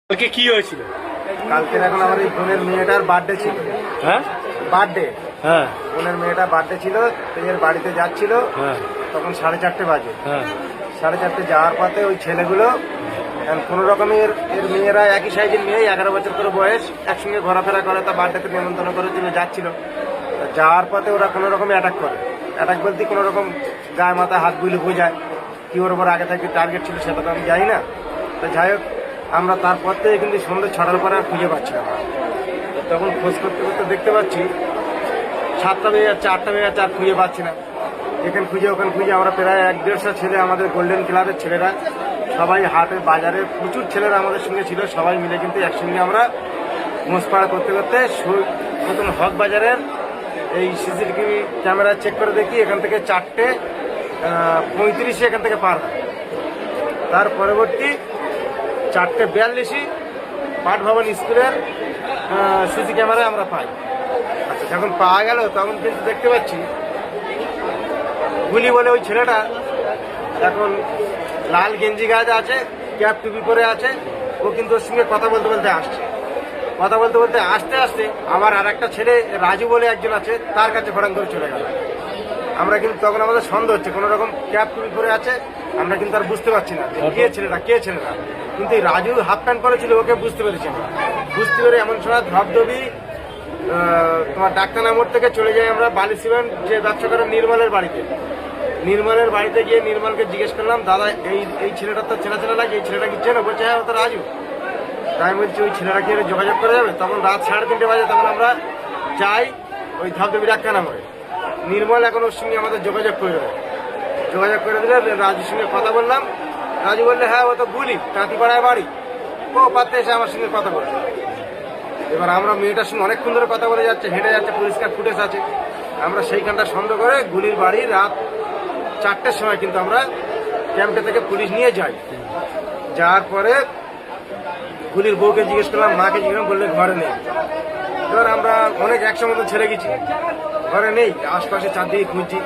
কালকে কি হয়েছিল? কালকে এখন আমার এই বোনের মেয়েটার বার্থডে ছিল। হ্যাঁ বার্থডে, হ্যাঁ বোনের মেয়েটার বার্থডে ছিল। তো এর বাড়িতে যাচ্ছিল, হ্যাঁ তখন 4:30 বাজে। হ্যাঁ 4:30 যাওয়ার পথে ওই ছেলেগুলো কোনো রকমের, এর মেয়েরা একই সাইজের মেয়ে, 11 বছর করে বয়স, একসঙ্গে ঘোরাফেরা করে, তা বার্থডেতে নিমন্ত্রণ করেছিল, যাচ্ছিল। তা যাওয়ার পথে ওরা কোনো রকমে অ্যাটাক করে। অ্যাটাক বলতে কোনো রকম গায়ে মাথায় হাত বুলে বোঝায়, কি ওর ওপর আগে থেকে টার্গেট ছিল সেটা তো আমি জানি না। তো যাই হোক, আমরা তারপর থেকে কিন্তু সন্ধ্যে 6টার পরে আর খুঁজে পাচ্ছিলাম না। তখন খোঁজ করতে করতে দেখতে পাচ্ছি 7টা বেজে যাচ্ছে, 8টা বেজে যাচ্ছে, আর খুঁজে পাচ্ছি না। এখানে খুঁজে ওখানে খুঁজে আমরা প্রায় 1-1.5 ছেলে, আমাদের গোল্ডেন ক্লাবের ছেলেরা, সবাই হাটে বাজারে প্রচুর ছেলেরা আমাদের সঙ্গে ছিল, সবাই মিলে কিন্তু একসঙ্গে আমরা মোষপাড়া করতে করতে প্রথম হক বাজারের এই সিসিটিভি ক্যামেরা চেক করে দেখি এখান থেকে 4:35 এখান থেকে পার হয়। তার পরবর্তী 4:42 পাঠ ভবন স্কুলের সিসি ক্যামেরায় আমরা পাই। আচ্ছা, যখন পাওয়া গেল তখন কিন্তু দেখতে পাচ্ছি গুলি বলে ওই ছেলেটা এখন লাল গেঞ্জি গায়ে আছে, ক্যাপ টুপি পরে আছে, ও কিন্তু ওর সঙ্গে কথা বলতে বলতে আসছে। কথা বলতে বলতে আসতে আসতে আমার আর একটা ছেলে রাজু বলে একজন আছে, তার কাছে ফটাং করে চলে গেল। আমরা কিন্তু তখন আমাদের সন্দেহ হচ্ছে, কোনো রকম ক্যাপ টুপি পরে আছে, আমরা কিন্তু আর বুঝতে পারছি না কে ছেলেটা। কিন্তু এই রাজু হাফ প্যান্ট করেছিল, ওকে বুঝতে পেরেছি আমরা। বুঝতে পেরে এমন সময় ধবধবি তোমার ডাক্তারনা মোড় থেকে চলে যাই আমরা বালি সিমেন্ট যে ব্যবসা করে নির্মলের বাড়িতে। নির্মলের বাড়িতে গিয়ে নির্মলকে জিজ্ঞেস করলাম, দাদা এই ছেলেটা তো চেনা লাগে, এই ছেলেটা কি চেনো? বলছে হ্যাঁ, ও তো রাজু। তাই বলছি ওই ছেলেটা কি যোগাযোগ করে যাবে? তখন রাত 3:30 বাজে, তখন আমরা যাই ওই ধবধবি ডাক্তারনা মোড়ে। নির্মল এখন ওর সঙ্গে আমাদের যোগাযোগ করে দেবে। যোগাযোগ করে দিলে রাজুর সঙ্গে কথা বললাম। রাজু বললে হ্যাঁ, ও তো গুলি কাঁতিপাড়ায় বাড়ি, ও পাত্রে এসে আমার সঙ্গে কথা বলছে। এবার আমরা মেয়েটার সঙ্গে অনেকক্ষণ ধরে কথা বলে যাচ্ছে, হেঁটে যাচ্ছে, পরিষ্কার ফুটেজ আছে। আমরা সেইখানটা সন্দেহ করে গুলির বাড়ি রাত 4টের সময় কিন্তু আমরা ক্যাম্পটা থেকে পুলিশ নিয়ে যাই। যাওয়ার পরে গুলির বউকে জিজ্ঞেস করলাম, মাকে জিজ্ঞেস করলাম, বললে ঘরে নেই। এবার আমরা অনেক 100 মতো ছেড়ে গেছি, ঘরে নেই, আশপাশে চারদিকে খুঁজছি।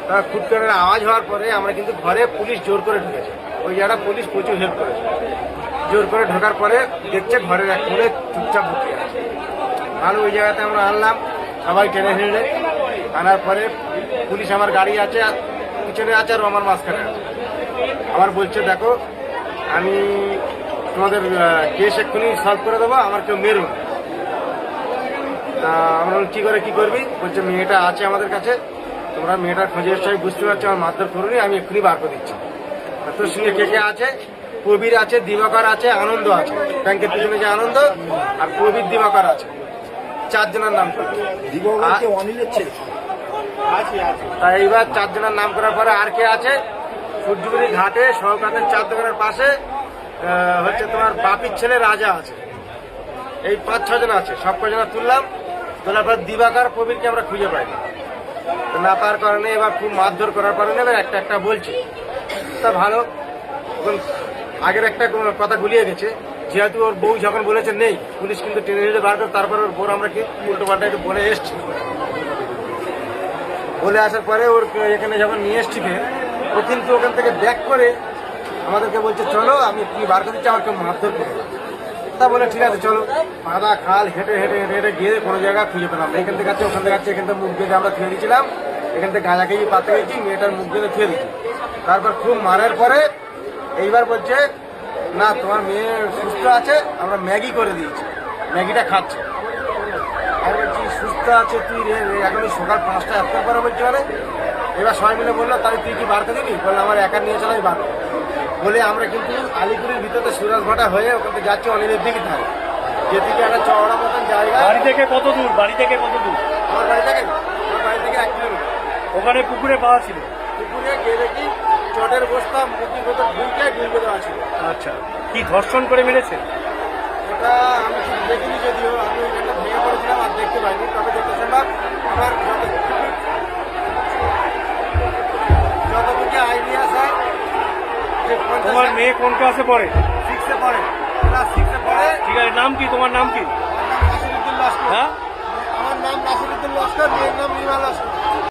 তা ফুটকারের আওয়াজ হওয়ার পরে আমরা কিন্তু ঘরে পুলিশ জোর করে ঢুকেছে। ওই জায়গাটা পুলিশ প্রচুর হেল্প করেছে। জোর করে ঢোকার পরে দেখছে ঘরের এক কোণে চুপচাপ বসে আছে। ভালো, ওই জায়গাতে আমরা আনলাম, সবাই টেনে হেঁড়ে আনার পরে পুলিশ আমার গাড়ি আছে, পিছনে আছে, আর আমার মাঝখানে আছে। আবার বলছে দেখো, আমি তোমাদের কেস এক্ষুনি সলভ করে দেবো, আমার কেউ মেরুন। তা আমরা কি করে কি করবি? বলছে মেয়েটা আছে আমাদের কাছে, তোমরা মেয়েটার খোঁজে এসছো, আমি বুঝতে পারছি, আমার মারধর করুনি, আমি এক্ষুনি বার করে দিচ্ছি। তোর সঙ্গে কে কে আছে? প্রবীর আছে, দিবাকর আছে, আনন্দ আছে, ব্যাংকের পিছনে যে আনন্দ, আর প্রবীর, দিবাকর আছে, 4 জনের নাম করে। তাই এইবার 4 জনের নাম করার পরে আর কে আছে? সূর্যগুড়ি ঘাটে সহকাতের 4 দোকানের পাশে হচ্ছে তোমার বাপির ছেলে রাজা আছে। এই 5-6 জন আছে, সব কজনা তুললাম। তোলার পর দিবাকর, প্রবীরকে আমরা খুঁজে পাইনি। না পাওয়ার কারণে এবার খুব মারধর করার কারণে এবার একটা একটা বলছি। তা ভালো, এখন আগের একটা কথা গুলিয়ে গেছে, যেহেতু ওর বউ যখন বলেছে নেই, পুলিশ কিন্তু টেনে নিয়ে বার করে, তারপর ওর বউ আমরা কি উল্টো পাল্টা একটু বলে এসছি। বলে আসার পরে ওর এখানে যখন নিয়ে এসছি, ও কিন্তু ওখান থেকে ব্যাক করে আমাদেরকে বলছে চলো, আমি কি বার করে দিচ্ছি, আমাকে মারধর করে। তা বলে ঠিক আছে চলো। পাদা খাল হেঁটে হেঁটে হেঁটে হেঁটে গিয়ে কোনো জায়গা খুঁজে পেলাম না। এখান থেকে আছে, ওখান থেকে আছে, এখান থেকে মুখ বেঁধে আমরা ধুয়ে দিয়েছিলাম, এখান থেকে গাঁজা খেয়ে পাতে গেছি, মেয়েটার মুখ বেঁধে ধুয়ে দিচ্ছি। তারপর খুব মারার পরে এইবার বলছে না, তোমার মেয়ে সুস্থ আছে, আমরা ম্যাগি করে দিয়েছি, ম্যাগিটা খাচ্ছে। আর বলছি সুস্থ আছে তুই রে, এখন সকাল 5টা 1টার পরে বলছি মানে। এবার সবাই মিলে বললো তাহলে তুই কি বার করে দিবি? বললো আমার একা নিয়ে চলাই বার বলে আমরা কিন্তু আলিপুরের ভিতরে সুরাজ ভাটা হয়ে ওখানে যাচ্ছি অনিলের দিকে থাকে, যেদিকে একটা চওড়া মতন জায়গা। বাড়ি থেকে কত দূর? বাড়ি থেকে কত দূর? আমার বাড়ি থেকে 1 কিলোমিটার। ওখানে পুকুরে পাওয়া ছিল? পুকুরে গিয়ে দেখি চটের বস্তা মুখের ভেতর ডুবে দেওয়া ছিল। আচ্ছা, কি ধর্ষণ করে মেরেছে? ওটা আমি ঠিক দেখিনি, যদিও আমি ওইখানটা ভেঙে পড়েছিলাম আর দেখতে পাইনি। তবে দেখতে শুনলাম আমার যতটুকু আইডিয়া স্যার, তোমার মেয়ে কোন ক্লাসে পড়ে? 6-এ পড়ে, ক্লাস 6-এ পড়ে। ঠিক আছে, নাম কি? তোমার নাম কি? আমার নাম নাসিরুদ্দিন লস্কর। হ্যাঁ, আমার নাম নাসিরুদ্দিন লস্কর, মেয়ের নাম রিমা লস্কর।